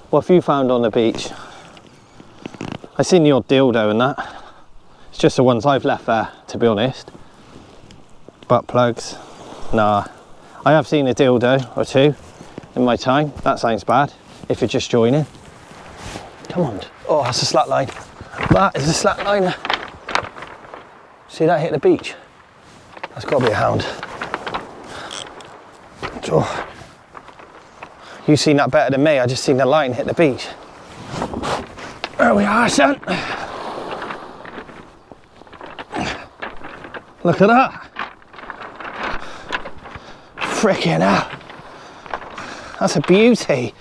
What have you found on the beach? I've seen the odd dildo and that. It's just the ones I've left there, to be honest. Butt plugs, nah. I have seen a dildo or two in my time. That sounds bad if you're just joining. Come on. Oh, that's a slack line. That is a slack liner. See that hit the beach? That's got to be a hound. Oh. You've seen that better than me. I just seen the line hit the beach. There we are, son. Look at that. Frickin' hell. That's a beauty.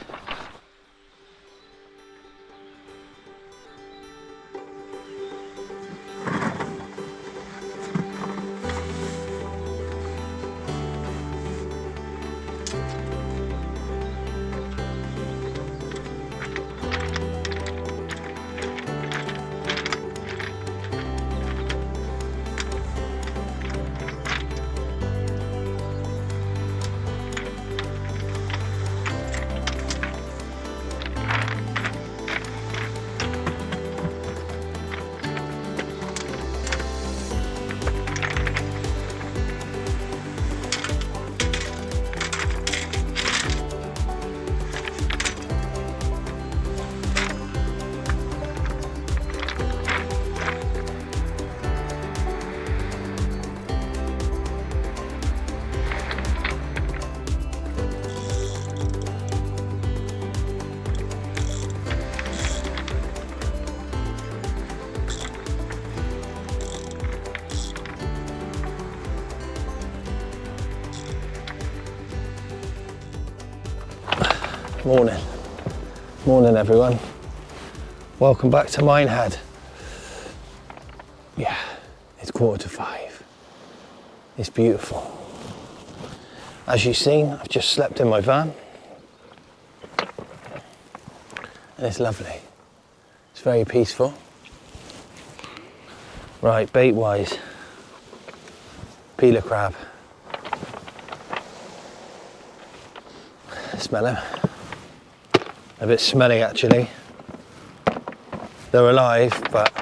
Morning. Morning everyone. Welcome back to Minehead. Yeah, it's 4:45. It's beautiful. As you've seen, I've just slept in my van. And it's lovely. It's very peaceful. Right, bait wise. Peeler crab. Smell them. A bit smelly actually. They're alive, but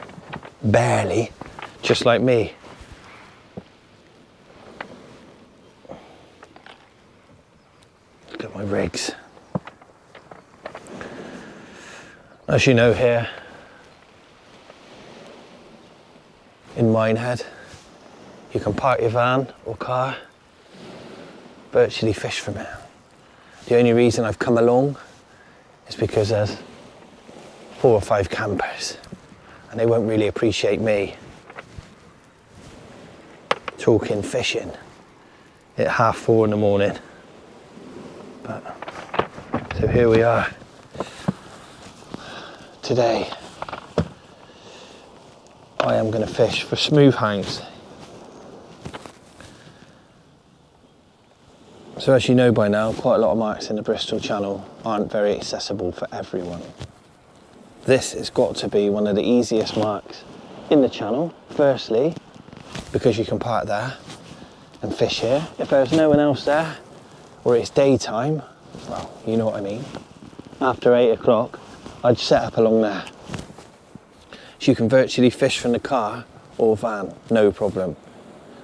barely, just like me. Look at my rigs. As you know here, in Minehead, you can park your van or car, virtually fish from it. The only reason I've come along is because there's 4 or 5 campers and they won't really appreciate me talking fishing at 4:30 in the morning. But so here we are. Today I am going to fish for smooth hounds. So as you know by now, quite a lot of marks in the Bristol Channel aren't very accessible for everyone. This has got to be one of the easiest marks in the channel. Firstly, because you can park there and fish here. If there's no one else there, or it's daytime, well, you know what I mean. After 8 o'clock, I'd set up along there. So you can virtually fish from the car or van, no problem.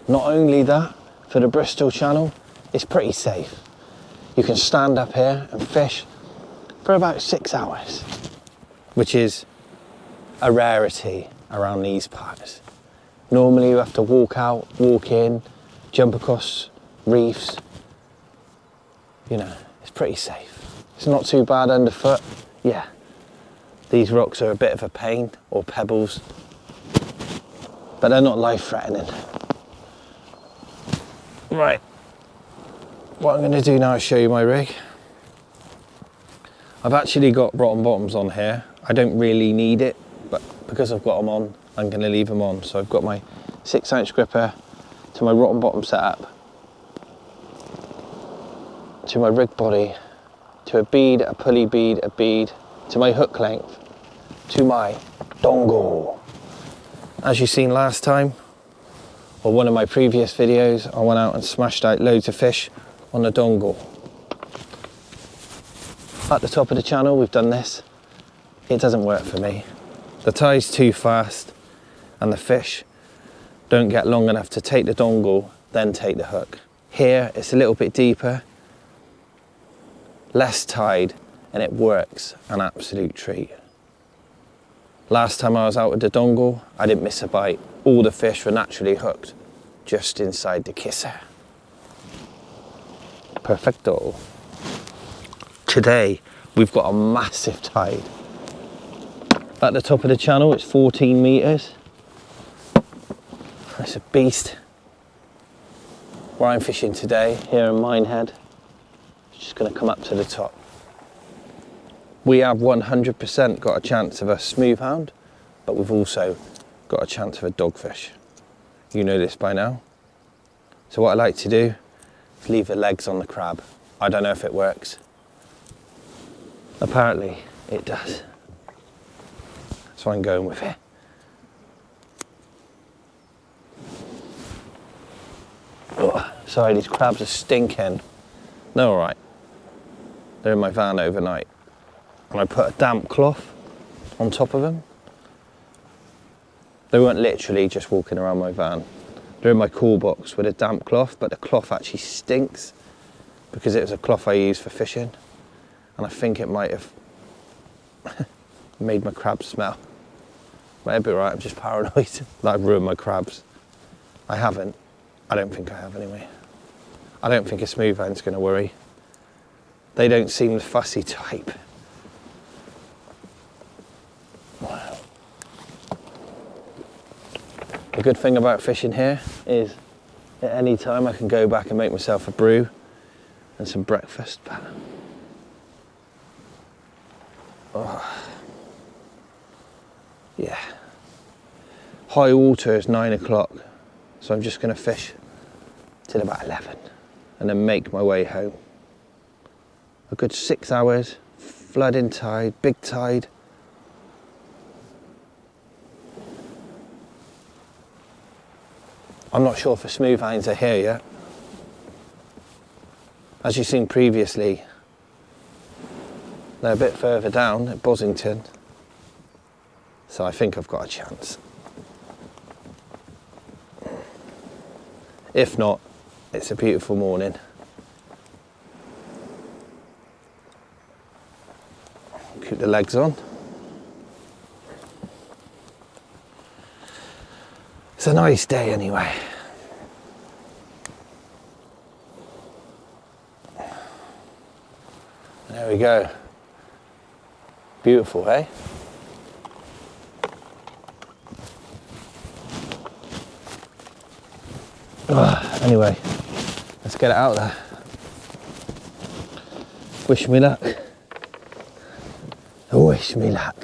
Not only that, for the Bristol Channel, it's pretty safe. You can stand up here and fish for about 6 hours, which is a rarity around these parts. Normally you have to walk out, walk in, jump across reefs. You know, it's pretty safe. It's not too bad underfoot. Yeah, these rocks are a bit of a pain, or pebbles, but they're not life-threatening. Right. What I'm going to do now is show you my rig. I've actually got rotten bottoms on here. I don't really need it, but because I've got them on, I'm going to leave them on. So I've got my 6-ounce gripper to my rotten bottom setup, to my rig body, to a bead, a pulley bead, a bead, to my hook length, to my dongle. As you've seen last time, or one of my previous videos, I went out and smashed out loads of fish on the dongle. At the top of the channel, we've done this. It doesn't work for me. The tide's too fast and the fish don't get long enough to take the dongle, then take the hook. Here, it's a little bit deeper, less tide, and it works an absolute treat. Last time I was out with the dongle, I didn't miss a bite. All the fish were naturally hooked just inside the kisser. Perfecto. Today, we've got a massive tide. At the top of the channel, it's 14 meters. It's a beast. Where I'm fishing today, here in Minehead, just gonna come up to the top. We have 100% got a chance of a smooth hound, but we've also got a chance of a dogfish. You know this by now. So what I like to do is leave the legs on the crab. I don't know if it works. Apparently it does. So I'm going with it. Oh, sorry, these crabs are stinking. They're all right. They're in my van overnight. And I put a damp cloth on top of them. They weren't literally just walking around my van. They're in my cool box with a damp cloth, but the cloth actually stinks because it was a cloth I use for fishing. And I think it might have made my crabs smell. But it'd be right, I'm just paranoid that I've ruined my crabs. I haven't. I don't think I have anyway. I don't think a smooth hound's gonna worry. They don't seem the fussy type. Wow. The good thing about fishing here is at any time I can go back and make myself a brew and some breakfast. Oh. Yeah. High water is 9 o'clock, so I'm just gonna fish till about 11 and then make my way home. A good 6 hours, flooding tide, big tide. I'm not sure if the smooth hounds are here yet. As you've seen previously, they're a bit further down at Bosington, so I think I've got a chance. If not, it's a beautiful morning. Keep the legs on. It's a nice day anyway. There we go. Beautiful, eh? Anyway, let's get it out there. Wish me luck. Wish me luck.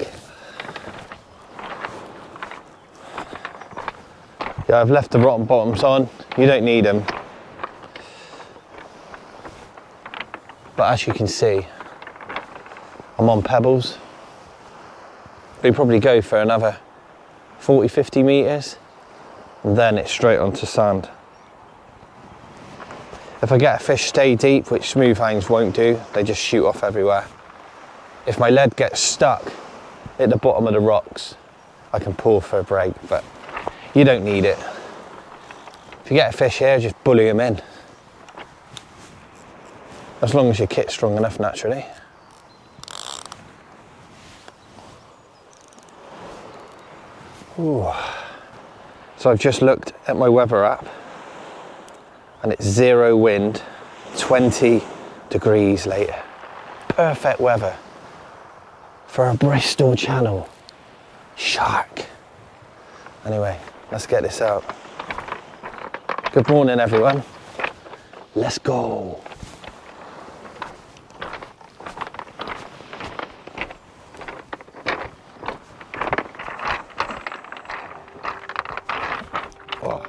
Yeah, I've left the rotten bottoms on. You don't need them. But as you can see, I'm on pebbles. We probably go for another 40, 50 meters, and then it's straight onto sand. If I get a fish stay deep, which smooth hounds won't do, they just shoot off everywhere. If my lead gets stuck at the bottom of the rocks, I can pull for a break, but you don't need it. If you get a fish here, just bully them in. As long as your kit's strong enough naturally. Ooh. So I've just looked at my weather app and it's 0 wind, 20 degrees later. Perfect weather for a Bristol channel shark. Anyway, let's get this out. Good morning, everyone. Let's go. Oh.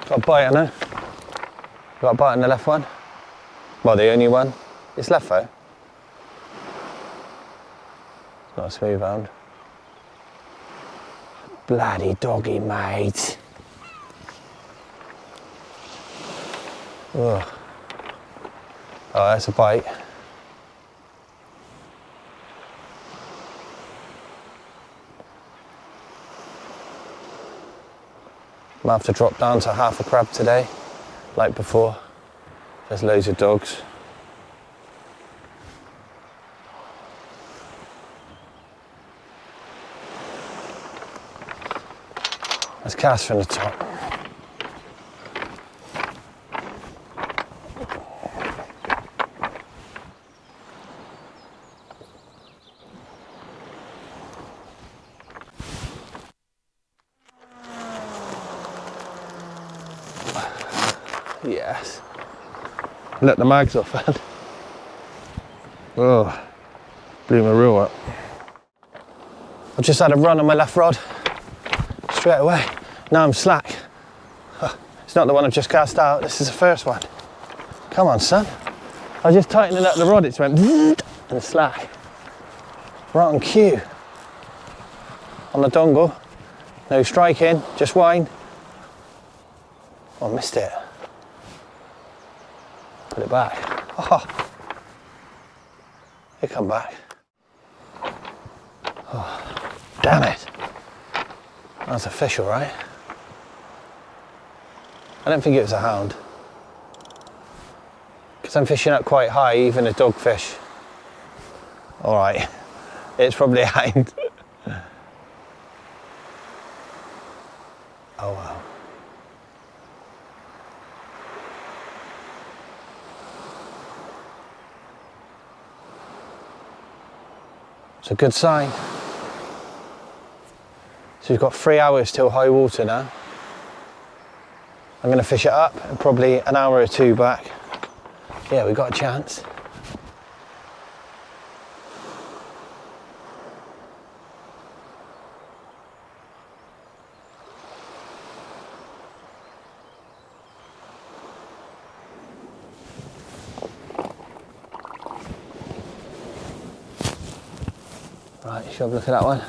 Got a bite on there. Got a bite on the left one. Well, the only one. It's left though. It's not a smooth hound. Bloody doggy, mate. Ugh. Oh, that's a bite. Might have to drop down to half a crab today, like before. There's loads of dogs. Let's cast from the top. Yes. Let the mags off, man. Oh, blew my reel up. I've just had a run on my left rod, straight away. Now I'm slack. It's not the one I've just cast out, this is the first one. Come on, son. I was just tightening up the rod, it's went and slack. Right on cue. On the dongle, no striking, just whine. Oh, I missed it. Put it back. Oh, it come back. Oh, damn it. That's a fish, all right. I don't think it was a hound. Because I'm fishing up quite high, even a dogfish. All right, it's probably a hound. Oh, wow. It's a good sign. So we've got 3 hours till high water now. I'm going to fish it up and probably an hour or two back. Yeah, we've got a chance. Right, shall have a look at that one.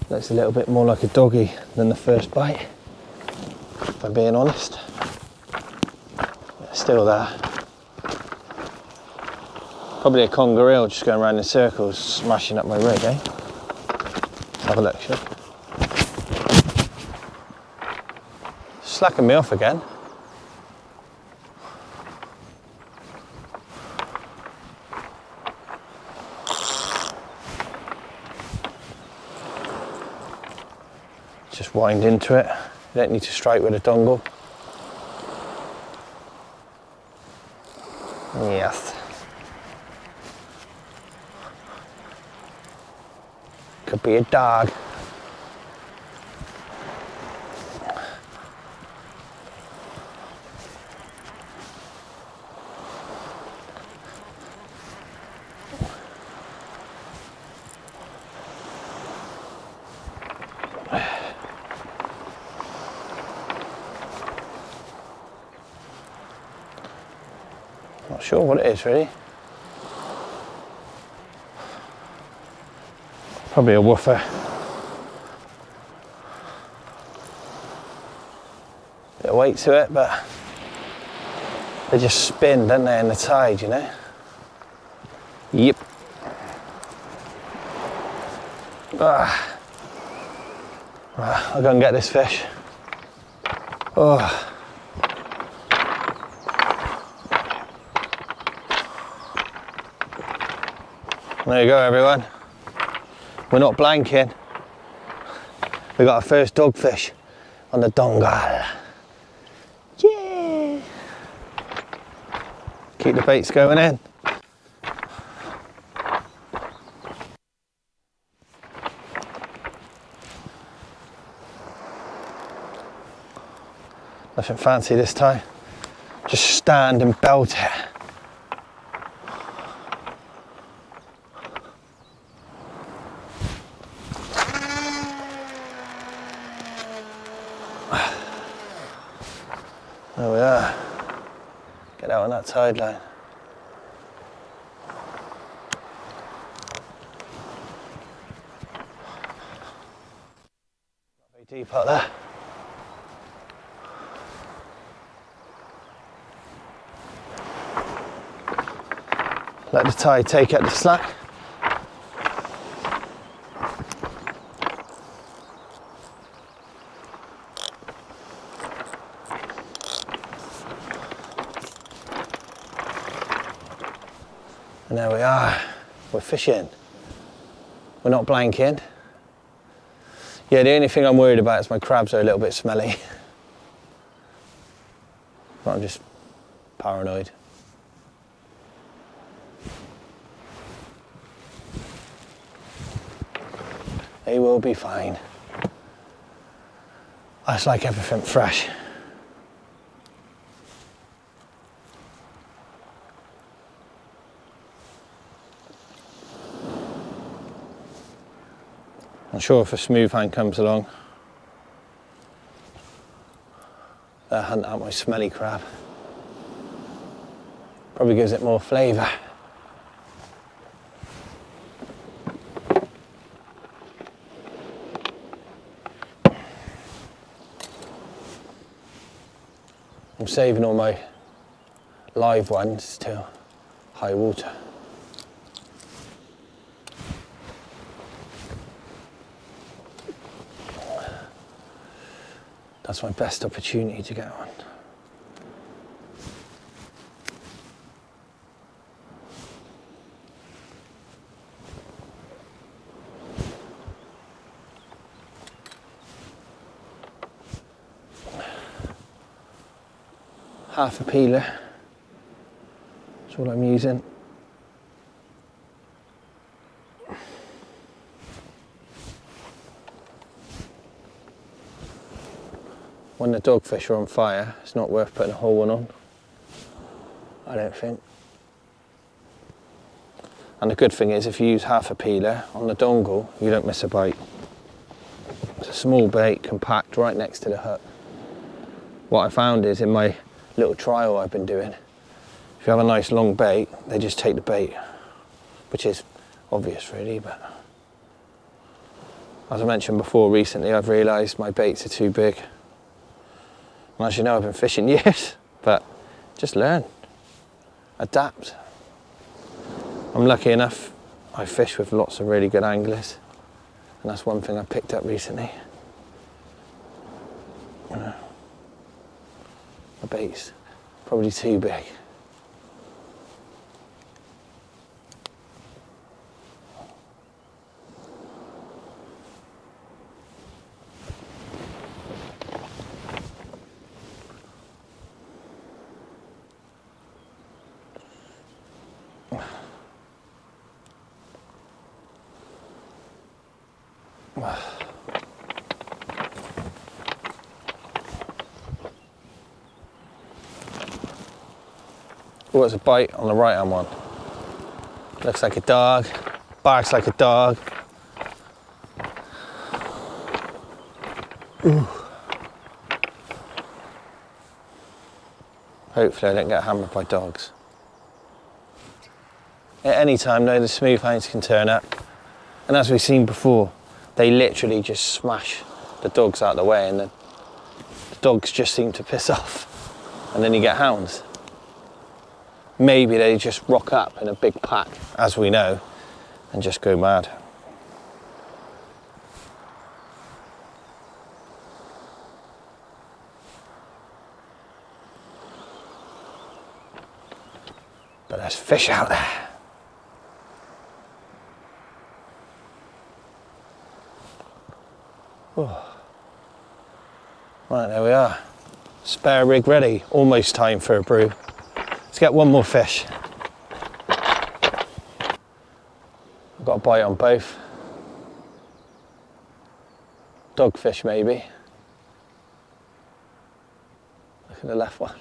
Looks a little bit more like a doggy than the first bite, if I'm being honest. It's still there. Probably a congaree just going around in circles, smashing up my rig, eh? Let's have a look, shall we? Slacking me off again. Just wind into it. You don't need to strike with a dongle. Yes. Could be a dog. Not sure what it is really. Probably a woofer. Bit of weight to it, but they just spin, don't they, in the tide, you know? Yep. Ah. Right, I'll go and get this fish. Oh. There you go, everyone. We're not blanking. We got our first dogfish on the dongle. Yeah. Keep the baits going in. Nothing fancy this time. Just stand and belt it. There we are. Get out on that tide line. Not very deep out there. Let the tide take out the slack. And there we are, we're fishing. We're not blanking. Yeah, the only thing I'm worried about is my crabs are a little bit smelly. But I'm just paranoid. They will be fine. I just like everything fresh. I'm sure if a smooth hand comes along, they'll hunt out my smelly crab. Probably gives it more flavour. I'm saving all my live ones till high water. That's my best opportunity to get one. Half a peeler, that's all I'm using. When the dogfish are on fire, it's not worth putting a whole one on, I don't think. And the good thing is, if you use half a peeler on the dongle, you don't miss a bite. It's a small bait, compact, right next to the hook. What I found is, in my little trial I've been doing, if you have a nice long bait, they just take the bait, which is obvious really, but as I mentioned before, recently I've realised my baits are too big. And as you know, I've been fishing years, but just learn, adapt. I'm lucky enough, I fish with lots of really good anglers, and that's one thing I picked up recently. You know, my bait's probably too big. Oh, it's a bite on the right hand one. Looks like a dog, barks like a dog. Ooh. Hopefully I don't get hammered by dogs. At any time though, the smooth hounds can turn up. And as we've seen before, they literally just smash the dogs out of the way, and the dogs just seem to piss off. And then you get hounds. Maybe they just rock up in a big pack, as we know, and just go mad. But there's fish out there. Oh. Right, there we are. Spare rig ready, almost time for a brew. Let's get one more fish. I've got a bite on both. Dogfish maybe. Look at the left one.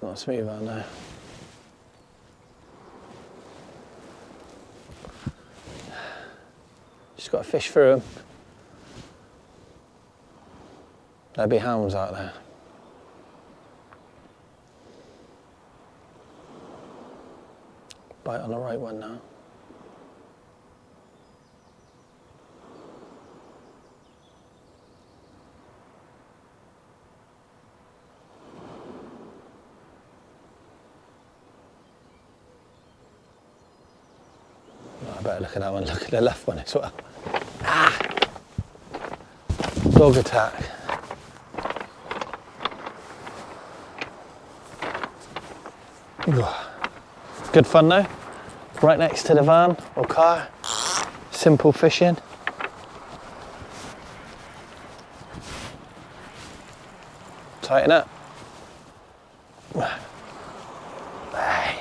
Not a smooth one, no. Just got to fish through them. There'll be hounds out there. Bite on the right one now. I better look at that one, look at the left one as well. Ah! Dog attack. Good fun though. Right next to the van or car. Simple fishing. Tighten up. Hey.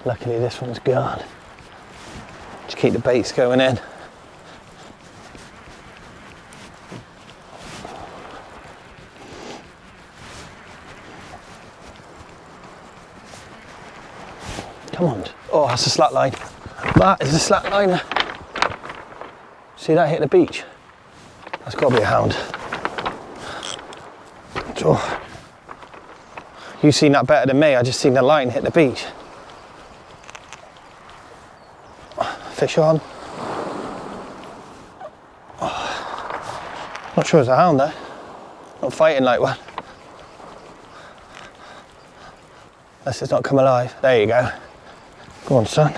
Luckily this one's gone. Just keep the baits going in. Come on. Oh, that's a slack line. That is a slack line. See that hit the beach? That's got to be a hound. Oh. You've seen that better than me. I just seen the line hit the beach. Fish on. Oh. Not sure it's a hound though. Not fighting like one. Unless it's not come alive. There you go. Go on, son.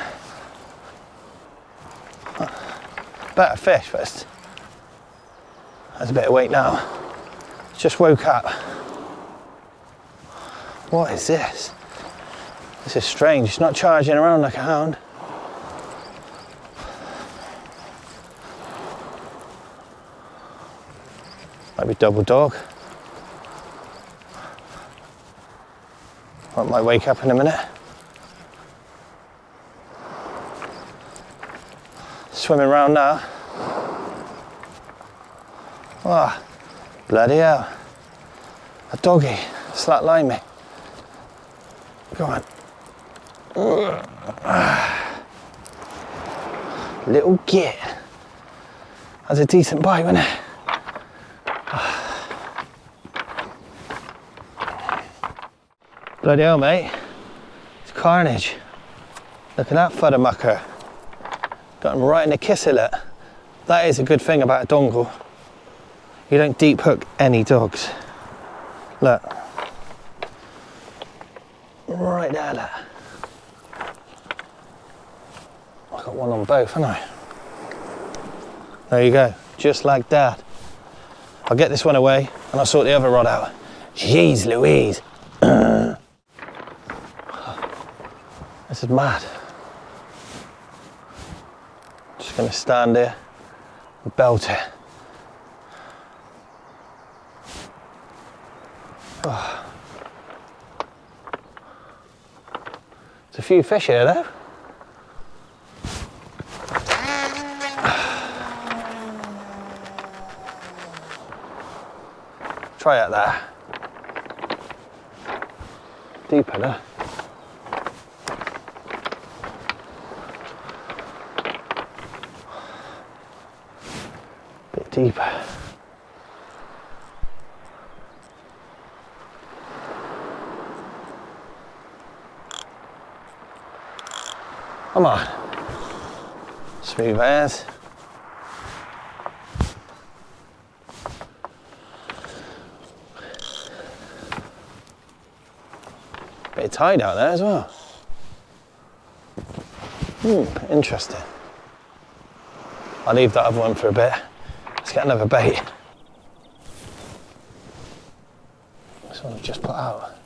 Better fish, but that's a bit of weight now. Just woke up. What is this? This is strange. It's not charging around like a hound. Might be double dog. I might wake up in a minute. Swimming around now. Oh, bloody hell. A doggy. Slack line me. Go on. Little git. That's a decent bite, wasn't it? Bloody hell, mate. It's carnage. Look at that fudder mucker. Got him right in the kisselet. That is a good thing about a dongle. You don't deep hook any dogs. Look. Right there, look. I got one on both, haven't I? There you go, just like that. I'll get this one away and I'll sort the other rod out. Jeez Louise. This is mad. Just gonna stand here and belt it. Oh. There's a few fish here though. Try out there. Deeper there. Bit deeper. Come on. Smooth as. Bit of tide out there as well. Interesting. I'll leave that other one for a bit. Let's get another bait. This one I've just put out.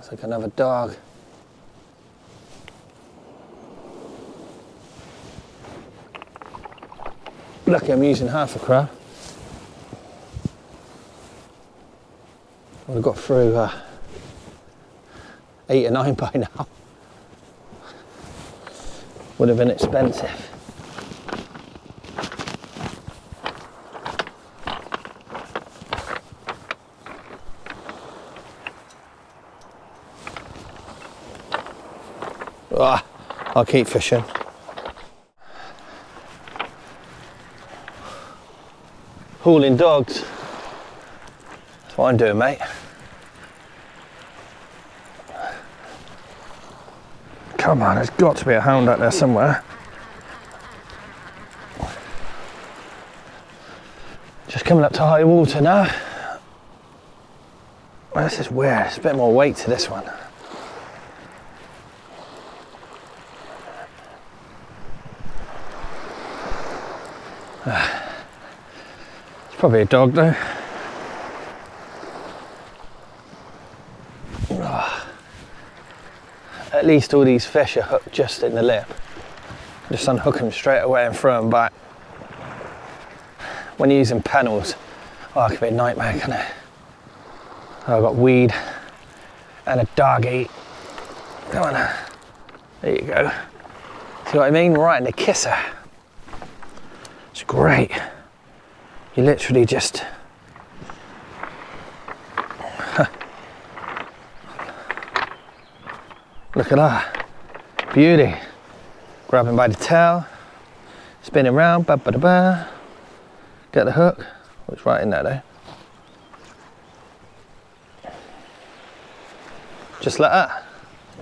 It's like another dog. Lucky I'm using half a crab. Would have got through 8 or 9 by now. Would have been expensive. I'll keep fishing. Hauling dogs. That's what I'm doing, mate. Come on, there's got to be a hound out there somewhere. Just coming up to high water now. Well, this is weird. There's a bit more weight to this one. It's probably a dog though. At least all these fish are hooked just in the lip. Just unhook them straight away and throw them back. When you're using pennels, it can be a nightmare, can't it? I've got weed and a doggy. Come on, there you go. See what I mean? Right in the kisser. It's great. You literally just look at that. Beauty. Grab him by the tail, spin him round, ba ba da ba. Get the hook. Oh, it's right in there though. Just like that.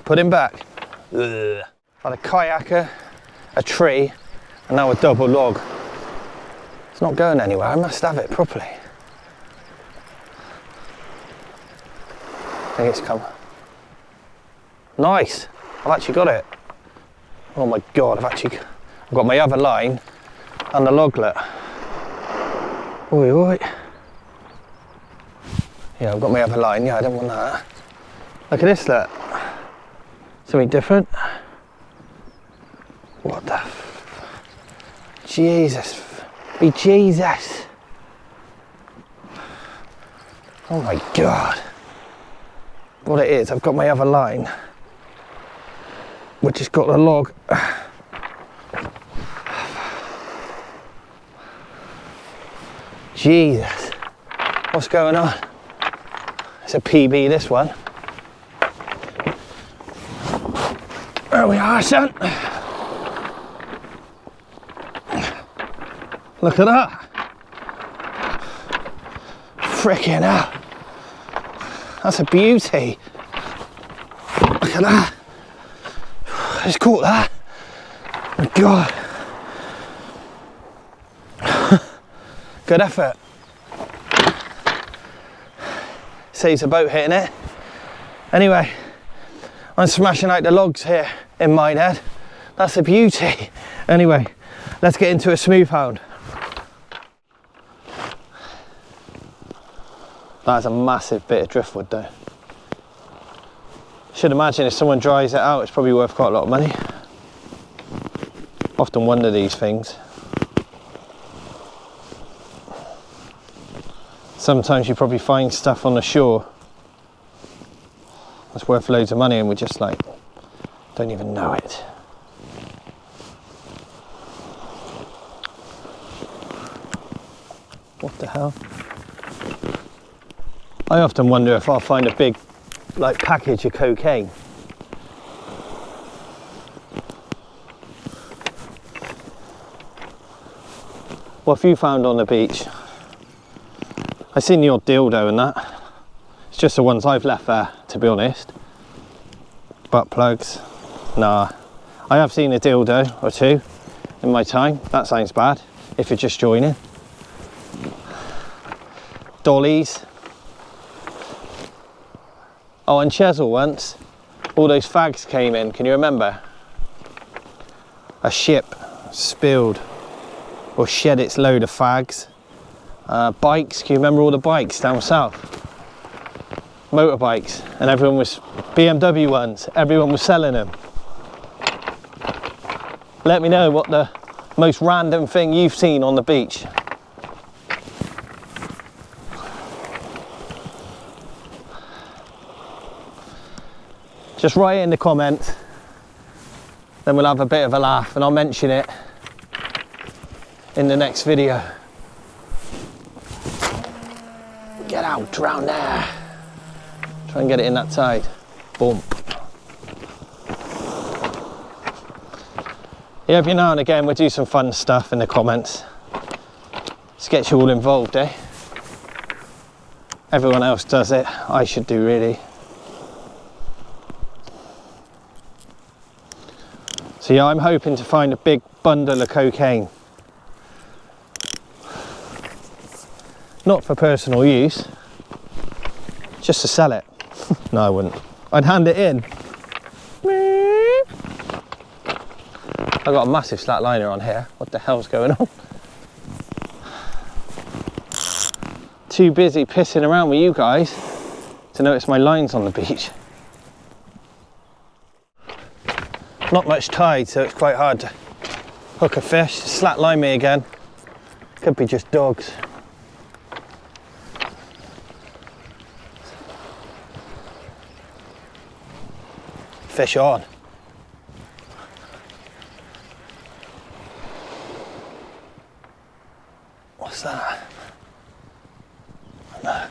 Put him back. Ugh. Had a kayaker, a tree, and now a double log. It's not going anywhere. I must have it properly. I think it's come. Nice. I've actually got it. Oh my god, I've got my other line and the loglet. Oi, oi. Yeah, I've got my other line. Yeah, I don't want that. Look at this, look. Something different. What the Jesus. Be Jesus. Oh my god. What it is, I've got my other line, which has got the log. Jesus. What's going on? It's a PB, this one. There we are, son. Look at that. Frickin' hell. That's a beauty. Look at that. I just caught that. Oh my god. Good effort. Saves the boat hitting it. Anyway, I'm smashing out the logs here in Minehead. That's a beauty. Anyway, let's get into a smooth hound. That's a massive bit of driftwood though. Should imagine if someone dries it out, it's probably worth quite a lot of money. Often wonder these things. Sometimes you probably find stuff on the shore that's worth loads of money and we just like, don't even know it. What the hell? I often wonder if I'll find a big like package of cocaine. What have you found on the beach? I've seen the odd dildo and that. It's just the ones I've left there, to be honest. Butt plugs, nah. I have seen a dildo or two in my time. That sounds bad if you're just joining. Dollies. Oh, and Chesil once, all those fags came in, can you remember? A ship spilled or shed its load of fags. Bikes, can you remember all the bikes down south? motorbikes, and everyone was BMW ones, everyone was selling them. Let me know what the most random thing you've seen on the beach. Just write it in the comments, then we'll have a bit of a laugh and I'll mention it in the next video. Get out around there. Try and get it in that tide. Boom. Yeah, every now and again we'll do some fun stuff in the comments. Just get you all involved, eh? Everyone else does it, I should do really. So yeah, I'm hoping to find a big bundle of cocaine. Not for personal use, just to sell it. No, I wouldn't. I'd hand it in. I've got a massive slack liner on here. What the hell's going on? Too busy pissing around with you guys to notice my lines on the beach. Not much tide, so it's quite hard to hook a fish. Slack line me again. Could be just dogs. Fish on. What's that? No,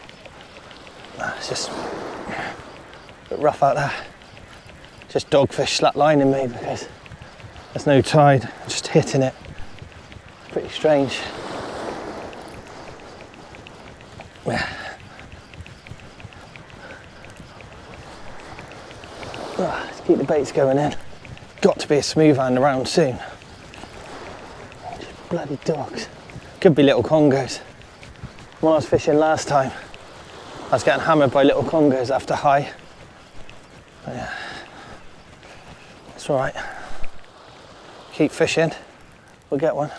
it's just a bit rough out there. Just dogfish slack lining me because there's no tide. I'm just hitting it. Pretty strange. Yeah. Let's keep the baits going in. Got to be a smooth hand around soon. Just bloody dogs. Could be little congos. When I was fishing last time, I was getting hammered by little congos after high. But yeah, it's all right. Keep fishing. We'll get one.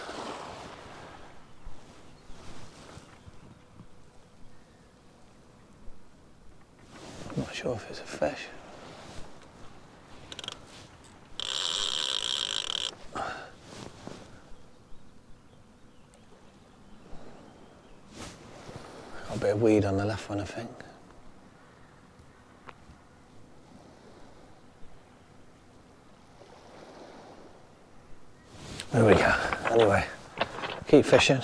I'm not sure if it's a fish. Got a bit of weed on the left one, I think. There we go. Anyway, keep fishing.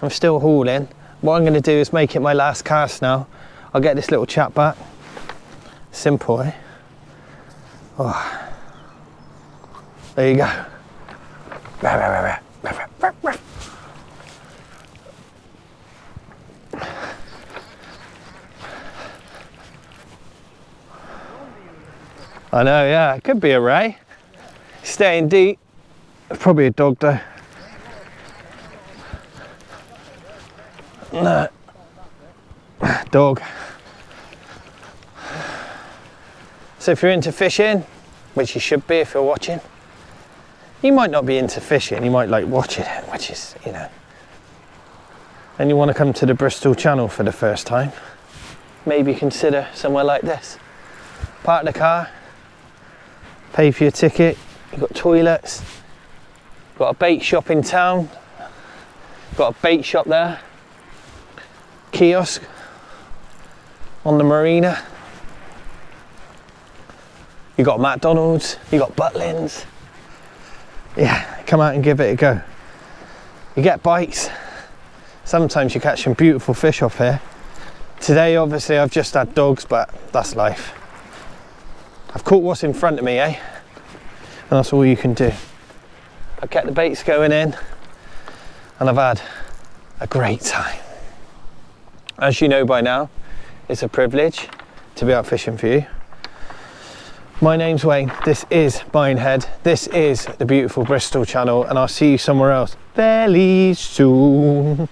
I'm still hauling. What I'm going to do is make it my last cast now. I'll get this little chap back. Simple, eh? Oh. There you go. I know, yeah, it could be a ray. Staying deep. Probably a dog though. No. Dog. So if you're into fishing, which you should be if you're watching, you might not be into fishing, you might like watching it, which is, you know. And you want to come to the Bristol Channel for the first time, maybe consider somewhere like this. Park the car, pay for your ticket, you've got toilets, got a bait shop in town, got a bait shop there, kiosk on the marina, you got McDonald's, you got Butlins. Yeah, come out and give it a go. You get bites, sometimes you catch some beautiful fish off here. Today obviously I've just had dogs, but that's life. I've caught what's in front of me, eh? And that's all you can do. I've kept the baits going in and I've had a great time. As you know by now, it's a privilege to be out fishing for you. My name's Wayne, this is Minehead, this is the beautiful Bristol Channel, and I'll see you somewhere else very soon.